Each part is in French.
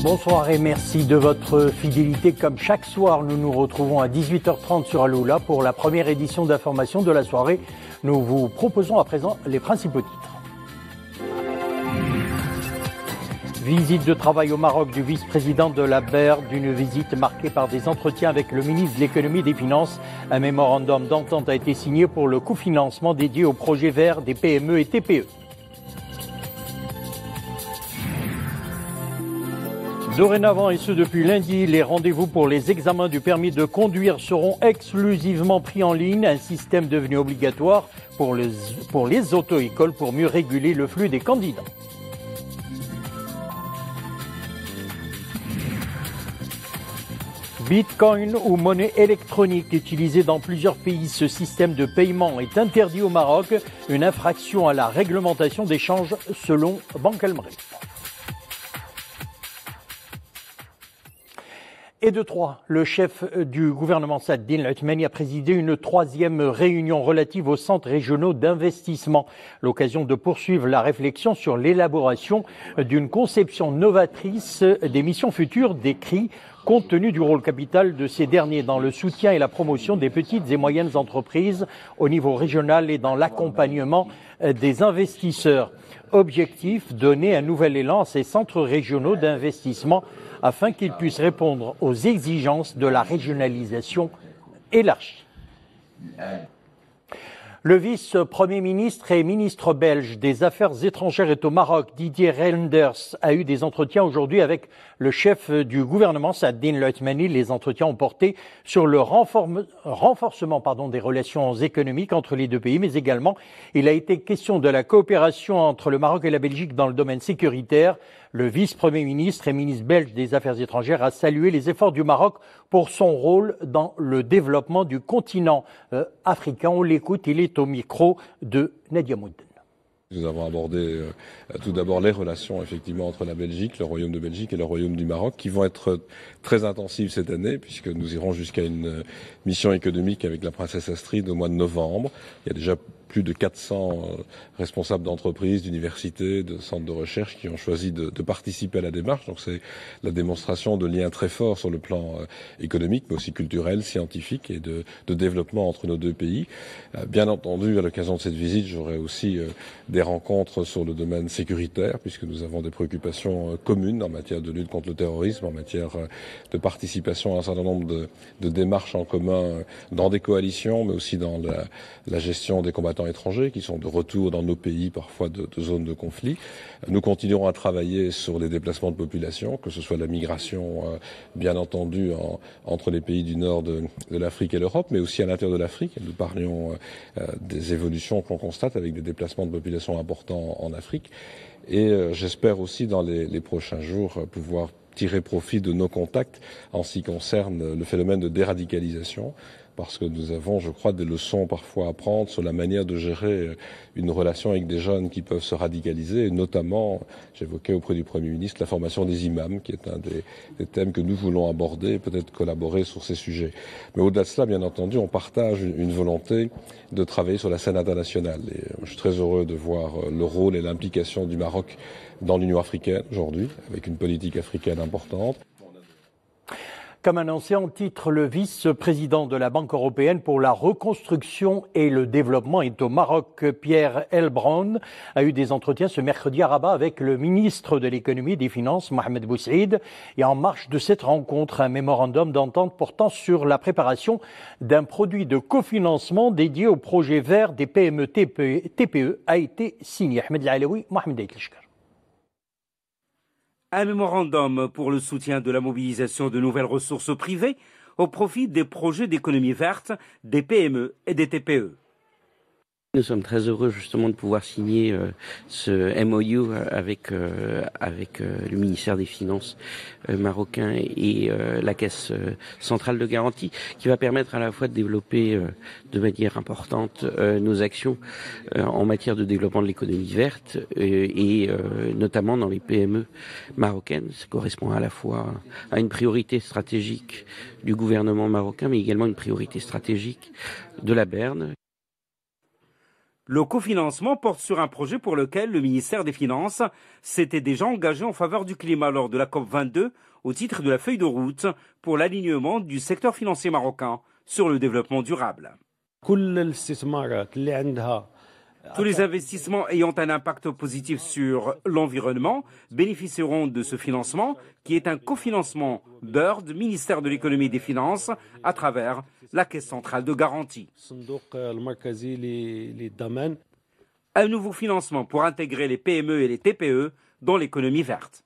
Bonsoir et merci de votre fidélité. Comme chaque soir, nous nous retrouvons à 18h30 sur Aloula pour la première édition d'information de la soirée. Nous vous proposons à présent les principaux titres. Visite de travail au Maroc du vice-président de la BERD, une visite marquée par des entretiens avec le ministre de l'économie et des finances. Un mémorandum d'entente a été signé pour le cofinancement dédié aux projets verts des PME et TPE. Dorénavant, et ce depuis lundi, les rendez-vous pour les examens du permis de conduire seront exclusivement pris en ligne, un système devenu obligatoire pour les auto-écoles pour mieux réguler le flux des candidats. Bitcoin ou monnaie électronique utilisée dans plusieurs pays, ce système de paiement est interdit au Maroc, une infraction à la réglementation d'échange selon Banque Almref. Et de Troyes, le chef du gouvernement Saad Din Al-Othmani a présidé une troisième réunion relative aux centres régionaux d'investissement. L'occasion de poursuivre la réflexion sur l'élaboration d'une conception novatrice des missions futures des CRI, compte tenu du rôle capital de ces derniers dans le soutien et la promotion des petites et moyennes entreprises au niveau régional et dans l'accompagnement des investisseurs. Objectif, donner un nouvel élan à ces centres régionaux d'investissement afin qu'ils puissent répondre aux exigences de la régionalisation élargie. Le vice-premier ministre et ministre belge des Affaires étrangères est au Maroc. Didier Reynders a eu des entretiens aujourd'hui avec le chef du gouvernement, Saad Din Al-Othmani. Les entretiens ont porté sur le renforcement des relations économiques entre les deux pays, mais également il a été question de la coopération entre le Maroc et la Belgique dans le domaine sécuritaire. Le vice-premier ministre et ministre belge des Affaires étrangères a salué les efforts du Maroc pour son rôle dans le développement du continent africain. On l'écoute, il est au micro de Nadia Mouden. Nous avons abordé tout d'abord les relations effectivement entre la Belgique, le Royaume de Belgique et le Royaume du Maroc qui vont être très intensives cette année puisque nous irons jusqu'à une mission économique avec la princesse Astrid au mois de novembre. Il y a déjà plus de 400 responsables d'entreprises, d'universités, de centres de recherche qui ont choisi de participer à la démarche. Donc c'est la démonstration de liens très forts sur le plan économique, mais aussi culturel, scientifique et de développement entre nos deux pays. Bien entendu, à l'occasion de cette visite, j'aurai aussi des rencontres sur le domaine sécuritaire, puisque nous avons des préoccupations communes en matière de lutte contre le terrorisme, en matière de participation à un certain nombre de démarches en commun dans des coalitions, mais aussi dans la gestion des combattants étrangers qui sont de retour dans nos pays, parfois de zones de conflit. Nous continuerons à travailler sur les déplacements de population, que ce soit la migration, bien entendu, entre les pays du nord de l'Afrique et l'Europe, mais aussi à l'intérieur de l'Afrique. Nous parlions des évolutions qu'on constate avec des déplacements de population importants en Afrique. Et j'espère aussi dans les prochains jours pouvoir tirer profit de nos contacts en ce qui concerne le phénomène de déradicalisation, parce que nous avons, je crois, des leçons parfois à prendre sur la manière de gérer une relation avec des jeunes qui peuvent se radicaliser, et notamment, j'évoquais auprès du Premier ministre, la formation des imams, qui est un des thèmes que nous voulons aborder, et peut-être collaborer sur ces sujets. Mais au-delà de cela, bien entendu, on partage une volonté de travailler sur la scène internationale. Et je suis très heureux de voir le rôle et l'implication du Maroc dans l'Union africaine aujourd'hui, avec une politique africaine importante. Comme annoncé en titre, le vice-président de la Banque européenne pour la reconstruction et le développement est au Maroc. Pierre Elbron a eu des entretiens ce mercredi à Rabat avec le ministre de l'économie et des finances, Mohamed Boussaïd. Et en marge de cette rencontre, un mémorandum d'entente portant sur la préparation d'un produit de cofinancement dédié au projet vert des PME TPE a été signé. Ahmed Alaoui, Mohamed Aïtlishkar. Un mémorandum pour le soutien de la mobilisation de nouvelles ressources privées au profit des projets d'économie verte, des PME et des TPE. Nous sommes très heureux justement de pouvoir signer ce MOU avec le ministère des Finances marocain et la Caisse centrale de garantie, qui va permettre à la fois de développer de manière importante nos actions en matière de développement de l'économie verte et notamment dans les PME marocaines. Ça correspond à la fois à une priorité stratégique du gouvernement marocain, mais également une priorité stratégique de la BERD. Le cofinancement porte sur un projet pour lequel le ministère des Finances s'était déjà engagé en faveur du climat lors de la COP22 au titre de la feuille de route pour l'alignement du secteur financier marocain sur le développement durable. Tous les investissements ayant un impact positif sur l'environnement bénéficieront de ce financement qui est un cofinancement BIRD, ministère de l'économie et des finances, à travers la Caisse centrale de garantie. Un nouveau financement pour intégrer les PME et les TPE dans l'économie verte.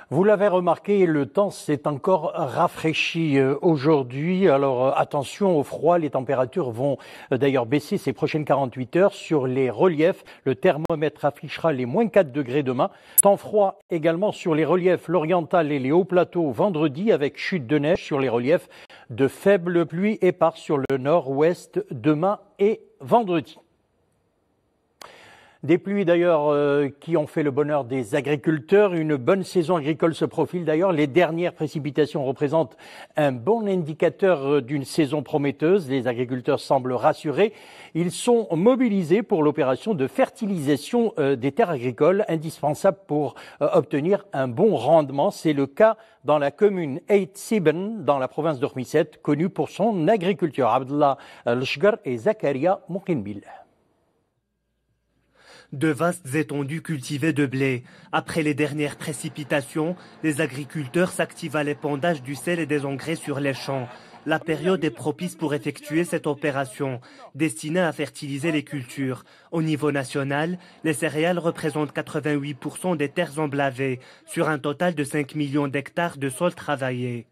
Vous l'avez remarqué, le temps s'est encore rafraîchi aujourd'hui. Alors attention au froid, les températures vont d'ailleurs baisser ces prochaines 48 heures. Sur les reliefs, le thermomètre affichera les -4 degrés demain. Temps froid également sur les reliefs l'oriental et les hauts plateaux vendredi avec chute de neige sur les reliefs. De faibles pluies éparses sur le nord-ouest demain et vendredi. Des pluies d'ailleurs qui ont fait le bonheur des agriculteurs. Une bonne saison agricole se profile d'ailleurs. Les dernières précipitations représentent un bon indicateur d'une saison prometteuse. Les agriculteurs semblent rassurés. Ils sont mobilisés pour l'opération de fertilisation des terres agricoles, indispensable pour obtenir un bon rendement. C'est le cas dans la commune Eit Siben, dans la province d'Ormisset, connue pour son agriculture. Abdallah Lshgar et Zakaria Moukinbil. De vastes étendues cultivées de blé. Après les dernières précipitations, les agriculteurs s'activent à l'épandage du sel et des engrais sur les champs. La période est propice pour effectuer cette opération, destinée à fertiliser les cultures. Au niveau national, les céréales représentent 88% des terres emblavées, sur un total de 5 millions d'hectares de sol travaillés.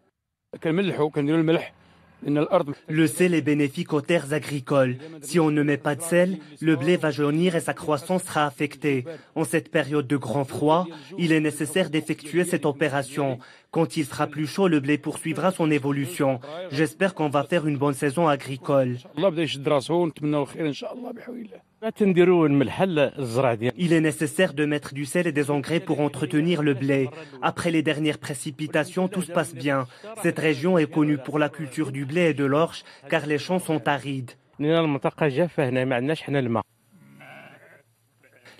Le sel est bénéfique aux terres agricoles. Si on ne met pas de sel, le blé va jaunir et sa croissance sera affectée. En cette période de grand froid, il est nécessaire d'effectuer cette opération. Quand il sera plus chaud, le blé poursuivra son évolution. J'espère qu'on va faire une bonne saison agricole. Il est nécessaire de mettre du sel et des engrais pour entretenir le blé. Après les dernières précipitations, tout se passe bien. Cette région est connue pour la culture du blé et de l'orge, car les champs sont arides.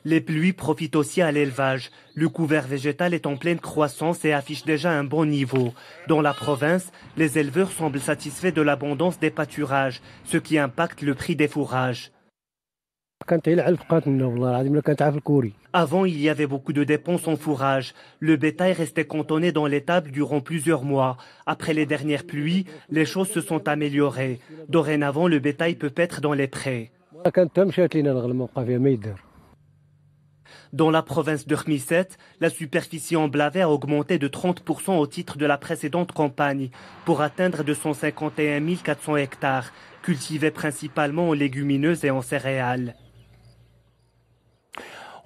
Les pluies profitent aussi à l'élevage. Le couvert végétal est en pleine croissance et affiche déjà un bon niveau. Dans la province, les éleveurs semblent satisfaits de l'abondance des pâturages, ce qui impacte le prix des fourrages. Avant, il y avait beaucoup de dépenses en fourrage. Le bétail restait cantonné dans l'étable durant plusieurs mois. Après les dernières pluies, les choses se sont améliorées. Dorénavant, le bétail peut paître dans les prés. Dans la province d'Ormisset, la superficie emblavée a augmenté de 30% au titre de la précédente campagne, pour atteindre 251 400 hectares, cultivés principalement en légumineuses et en céréales.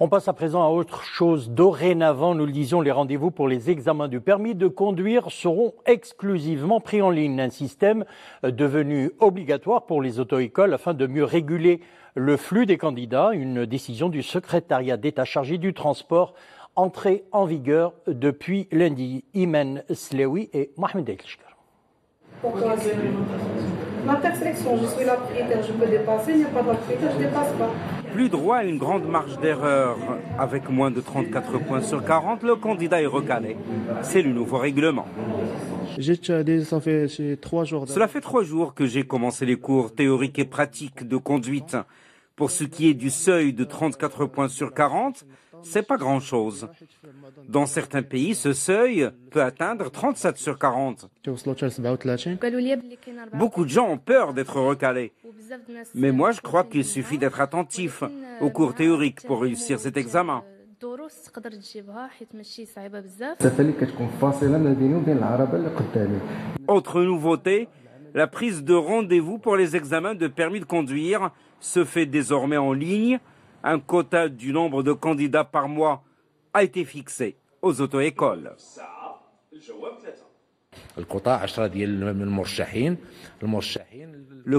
On passe à présent à autre chose. Dorénavant, nous le disions, les rendez-vous pour les examens du permis de conduire seront exclusivement pris en ligne. Un système devenu obligatoire pour les auto-écoles afin de mieux réguler le flux des candidats. Une décision du secrétariat d'État chargé du transport entrée en vigueur depuis lundi. Imen Slewi et Mohamed Elchkar. L'intersélection, je suis la critère, je peux dépasser, il n'y a pas de critère, je ne dépasse pas. Plus droit à une grande marge d'erreur. Avec moins de 34 points sur 40, le candidat est recalé. C'est le nouveau règlement. Cela fait 3 jours que j'ai commencé les cours théoriques et pratiques de conduite. Pour ce qui est du seuil de 34 points sur 40, c'est pas grand-chose. Dans certains pays, ce seuil peut atteindre 37 sur 40. Beaucoup de gens ont peur d'être recalés. Mais moi, je crois qu'il suffit d'être attentif aux cours théoriques pour réussir cet examen. Autre nouveauté, la prise de rendez-vous pour les examens de permis de conduire se fait désormais en ligne. Un quota du nombre de candidats par mois a été fixé aux auto-écoles. Le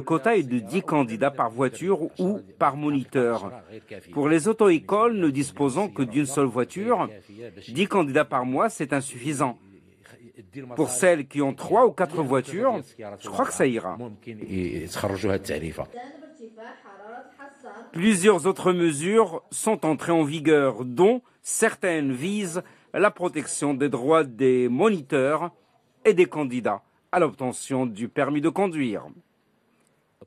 quota est de 10 candidats par voiture ou par moniteur. Pour les auto-écoles ne disposant que d'une seule voiture, 10 candidats par mois, c'est insuffisant. Pour celles qui ont 3 ou 4 voitures, je crois que ça ira. Plusieurs autres mesures sont entrées en vigueur, dont certaines visent la protection des droits des moniteurs et des candidats à l'obtention du permis de conduire.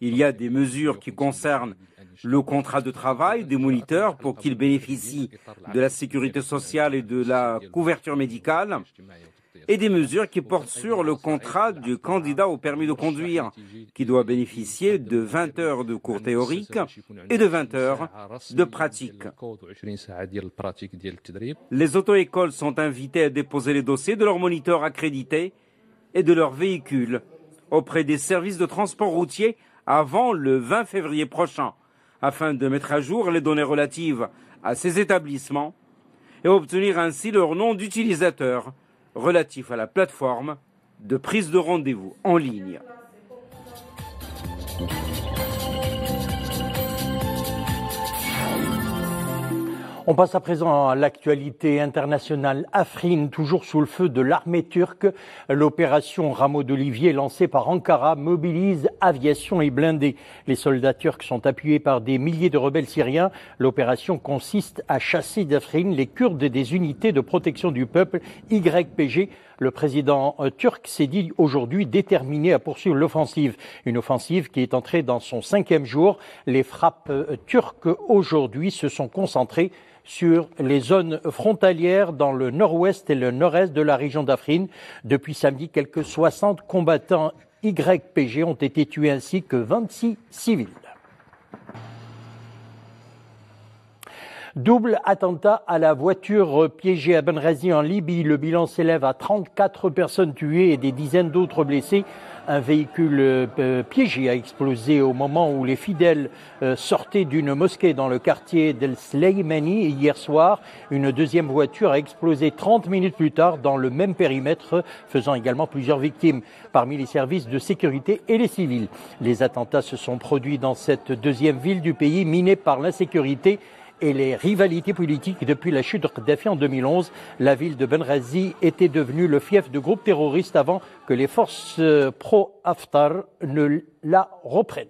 Il y a des mesures qui concernent le contrat de travail des moniteurs pour qu'ils bénéficient de la sécurité sociale et de la couverture médicale, et des mesures qui portent sur le contrat du candidat au permis de conduire, qui doit bénéficier de 20 heures de cours théoriques et de 20 heures de pratique. Les auto-écoles sont invitées à déposer les dossiers de leurs moniteurs accrédités et de leurs véhicules auprès des services de transport routier avant le 20 février prochain, afin de mettre à jour les données relatives à ces établissements et obtenir ainsi leur nom d'utilisateur relatif à la plateforme de prise de rendez-vous en ligne. On passe à présent à l'actualité internationale. Afrin, toujours sous le feu de l'armée turque. L'opération Rameau d'Olivier lancée par Ankara mobilise aviation et blindés. Les soldats turcs sont appuyés par des milliers de rebelles syriens. L'opération consiste à chasser d'Afrin les Kurdes des unités de protection du peuple, YPG. Le président turc s'est dit aujourd'hui déterminé à poursuivre l'offensive. Une offensive qui est entrée dans son 5e jour. Les frappes turques aujourd'hui se sont concentrées sur les zones frontalières dans le nord-ouest et le nord-est de la région d'Afrin. Depuis samedi, quelques 60 combattants YPG ont été tués ainsi que 26 civils. Double attentat à la voiture piégée à Benghazi en Libye. Le bilan s'élève à 34 personnes tuées et des dizaines d'autres blessés. Un véhicule piégé a explosé au moment où les fidèles sortaient d'une mosquée dans le quartier d'El Sleimani hier soir. Une deuxième voiture a explosé 30 minutes plus tard dans le même périmètre, faisant également plusieurs victimes parmi les services de sécurité et les civils. Les attentats se sont produits dans cette deuxième ville du pays minée par l'insécurité et les rivalités politiques depuis la chute de Kadhafi en 2011. La ville de Benghazi était devenue le fief de groupes terroristes avant que les forces pro-Haftar ne la reprennent.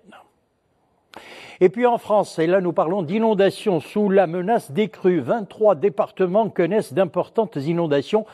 Et puis en France, et là nous parlons d'inondations sous la menace des crues. 23 départements connaissent d'importantes inondations,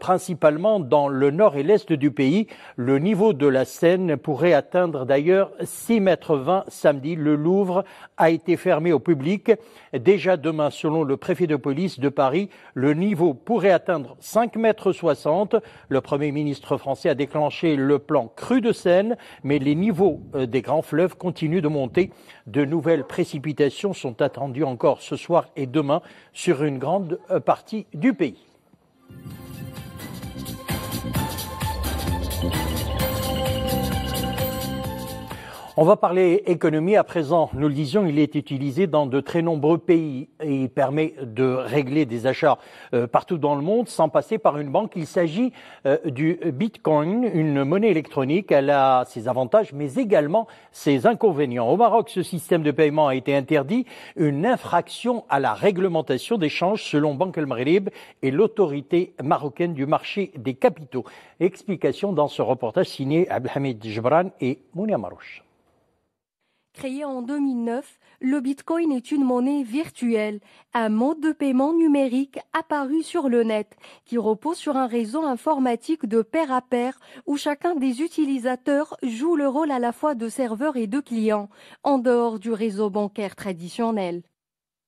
principalement dans le nord et l'est du pays. Le niveau de la Seine pourrait atteindre d'ailleurs 6,20 mètres samedi. Le Louvre a été fermé au public. Déjà demain, selon le préfet de police de Paris, le niveau pourrait atteindre 5,60 mètres. Le Premier ministre français a déclenché le plan crue de Seine, mais les niveaux des grands fleuves continuent de monter. De nouvelles précipitations sont attendues encore ce soir et demain sur une grande partie du pays. On va parler économie à présent. Nous le disions, il est utilisé dans de très nombreux pays et il permet de régler des achats partout dans le monde sans passer par une banque. Il s'agit du Bitcoin, une monnaie électronique. Elle a ses avantages mais également ses inconvénients. Au Maroc, ce système de paiement a été interdit, une infraction à la réglementation des changes selon Banque El Maghrib et l'autorité marocaine du marché des capitaux. Explication dans ce reportage signé Abdelhamid Jebran et Mounia Marouche. Créé en 2009, le Bitcoin est une monnaie virtuelle, un mode de paiement numérique apparu sur le net, qui repose sur un réseau informatique de pair à pair où chacun des utilisateurs joue le rôle à la fois de serveur et de client, en dehors du réseau bancaire traditionnel.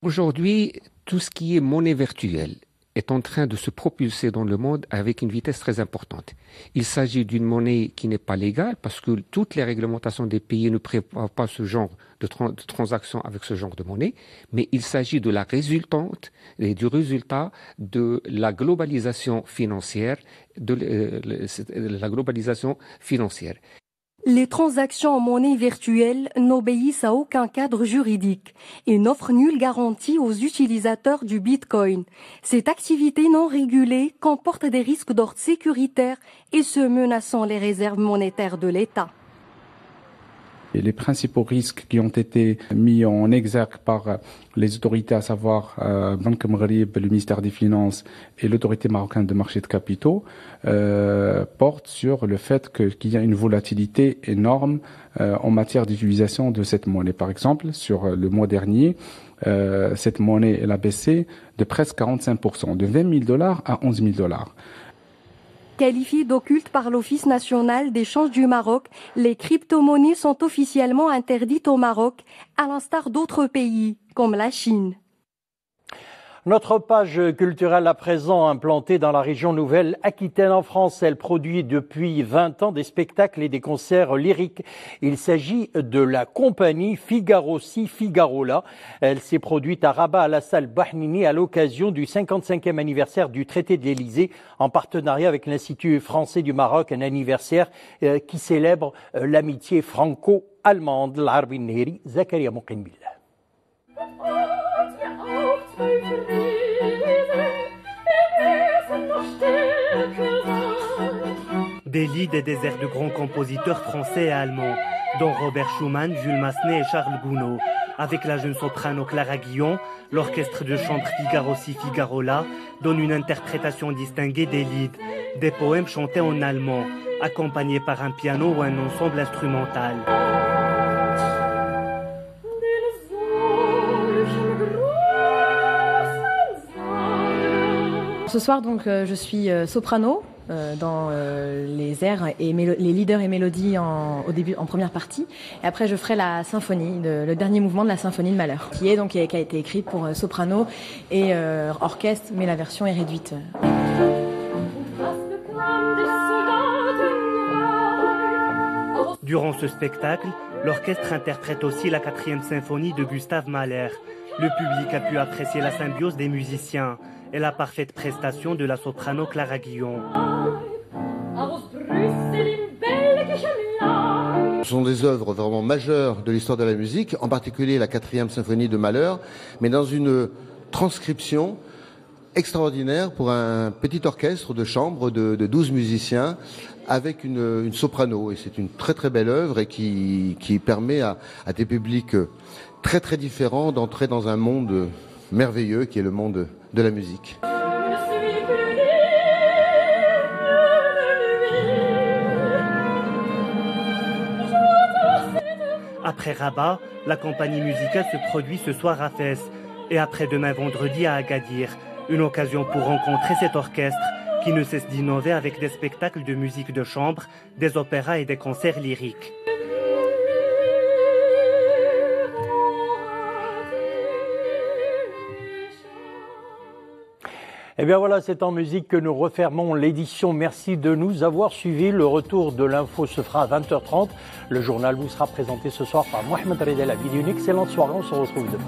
Aujourd'hui, tout ce qui est monnaie virtuelle est en train de se propulser dans le monde avec une vitesse très importante. Il s'agit d'une monnaie qui n'est pas légale parce que toutes les réglementations des pays ne prévoient pas ce genre de transactions avec ce genre de monnaie, mais il s'agit de la résultante et du résultat de la globalisation financière, Les transactions en monnaie virtuelle n'obéissent à aucun cadre juridique et n'offrent nulle garantie aux utilisateurs du Bitcoin. Cette activité non régulée comporte des risques d'ordre sécuritaire et ce menaçant les réserves monétaires de l'État. Et les principaux risques qui ont été mis en exergue par les autorités, à savoir Banque Maghreb, le ministère des Finances et l'autorité marocaine de marché de capitaux, portent sur le fait qu'il y a une volatilité énorme en matière d'utilisation de cette monnaie. Par exemple, sur le mois dernier, cette monnaie elle a baissé de presque 45%, de 20 000 $ à 11 000 $. Qualifiées d'occultes par l'Office national des changes du Maroc, les crypto-monnaies sont officiellement interdites au Maroc, à l'instar d'autres pays, comme la Chine. Notre page culturelle à présent, implantée dans la région Nouvelle-Aquitaine en France. Elle produit depuis 20 ans des spectacles et des concerts lyriques. Il s'agit de la compagnie Figaro-ci, Figaro-là. Elle s'est produite à Rabat à la salle Bahnini à l'occasion du 55e anniversaire du traité de l'Élysée en partenariat avec l'Institut français du Maroc, un anniversaire qui célèbre l'amitié franco-allemande. L'Arbi Nehri, Zakaria Mouqinbillah. Des lieds et des airs de grands compositeurs français et allemands, dont Robert Schumann, Jules Massenet et Charles Gounod. Avec la jeune soprano Clara Guillon, l'orchestre de chambre Figaro-ci, Figaro-là donne une interprétation distinguée des lieds, des poèmes chantés en allemand, accompagnés par un piano ou un ensemble instrumental. Ce soir, donc, je suis soprano dans les airs et les leaders et mélodies en première partie. Et après, je ferai la symphonie, le dernier mouvement de la symphonie de Malheur, qui a été écrite pour soprano et orchestre, mais la version est réduite. Durant ce spectacle, l'orchestre interprète aussi la 4e symphonie de Gustave Mahler. Le public a pu apprécier la symbiose des musiciens et la parfaite prestation de la soprano Clara Guillon. Ce sont des œuvres vraiment majeures de l'histoire de la musique, en particulier la 4e symphonie de Mahler, mais dans une transcription extraordinaire pour un petit orchestre de chambre de 12 musiciens avec une soprano. Et c'est une très très belle œuvre et qui permet à des publics très très différents d'entrer dans un monde merveilleux qui est le monde de la musique. Après Rabat, la compagnie musicale se produit ce soir à Fès et après-demain vendredi à Agadir. Une occasion pour rencontrer cet orchestre qui ne cesse d'innover avec des spectacles de musique de chambre, des opéras et des concerts lyriques. Et bien voilà, c'est en musique que nous refermons l'édition. Merci de nous avoir suivis. Le retour de l'info se fera à 20h30. Le journal vous sera présenté ce soir par Mohamed Redel Abidi. Une excellente soirée, on se retrouve demain.